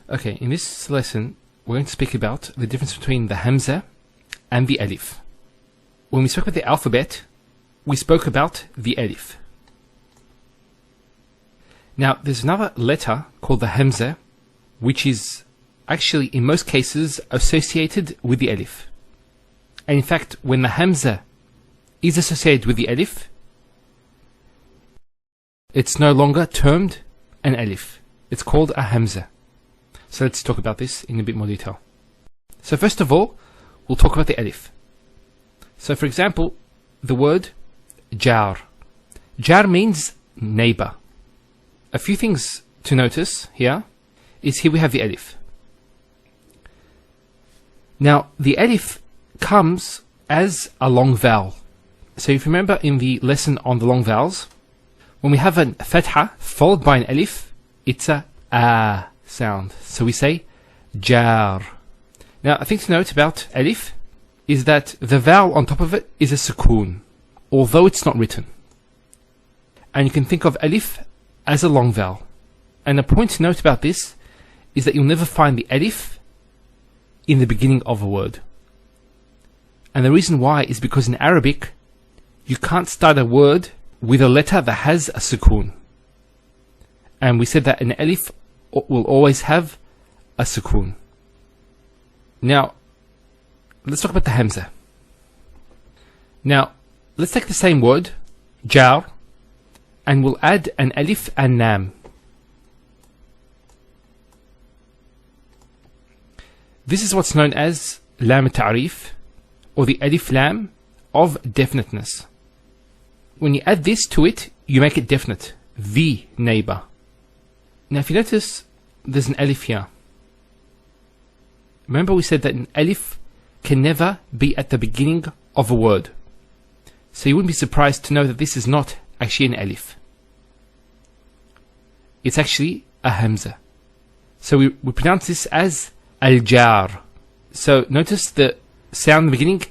Okay, in this lesson, we're going to speak about the difference between the Hamza and the Alif. When we spoke about the alphabet, we spoke about the Alif. Now, there's another letter called the Hamza, which is actually, in most cases, associated with the Alif. And in fact, when the Hamza is associated with the Alif, it's no longer termed an Alif. It's called a Hamza. So let's talk about this in a bit more detail. So first of all, we'll talk about the Alif. So for example, the word jar. Jar means neighbor. A few things to notice here is here we have the Alif. Now the Alif comes as a long vowel. So if you remember in the lesson on the long vowels, when we have a fatha followed by an Alif, it's a sound. So we say jar. Now a thing to note about Alif is that the vowel on top of it is a sukoon, although it's not written. And you can think of Alif as a long vowel. And a point to note about this is that you'll never find the Alif in the beginning of a word. And the reason why is because in Arabic, you can't start a word with a letter that has a sukoon. And we said that an Alif will always have a sukoon. Now, let's talk about the Hamza. Now, let's take the same word, jar, and we'll add an Alif and Lam. This is what's known as Lam Ta'rif, or the Alif Lam of definiteness. When you add this to it, you make it definite, the neighbor. Now if you notice, there's an Alif here. Remember we said that an Alif can never be at the beginning of a word. So you wouldn't be surprised to know that this is not actually an Alif. It's actually a Hamza. So we pronounce this as Al-Jar. So notice the sound in the beginning,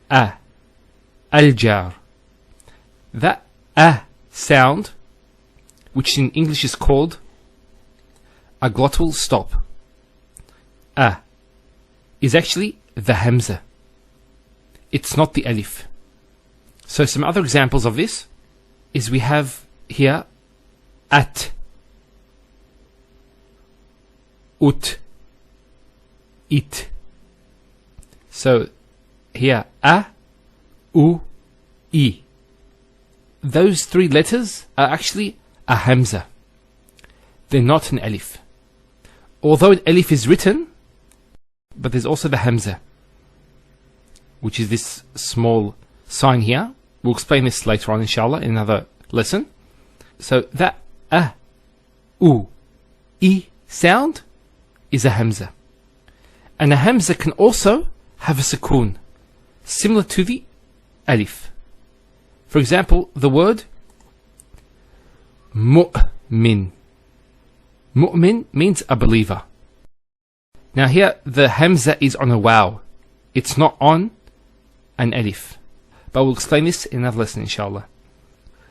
a. Al-Jar. That a sound, which in English is called a glottal stop, a, is actually the Hamza. It's not the Alif. So some other examples of this is we have here at, ut, it. So here a, u, I. Those three letters are actually a Hamza. They're not an Alif. Although an Alif is written, but there's also the Hamza, which is this small sign here. We'll explain this later on, inshallah, in another lesson. So that a, u, I sound is a Hamza. And a Hamza can also have a sukoon, similar to the Alif. For example, the word mu'min. Mu'min means a believer. Now here, the Hamza is on a waw. It's not on an Alif. But we'll explain this in another lesson, inshallah.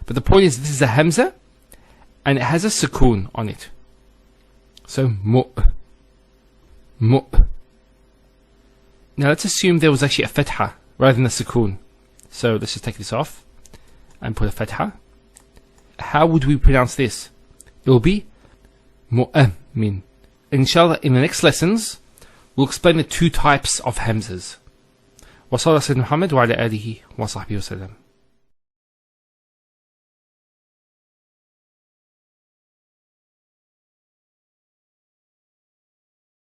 But the point is, this is a Hamza, and it has a sukoon on it. So, mu'. Now let's assume there was actually a fatha rather than a sukoon. So let's just take this off and put a fatha. How would we pronounce this? It will be mu'min. Inshallah, in the next lessons, we'll explain the two types of Hamzas. Wa sallallahu Muhammad wa ala alihi wa sahbihi wa sallam.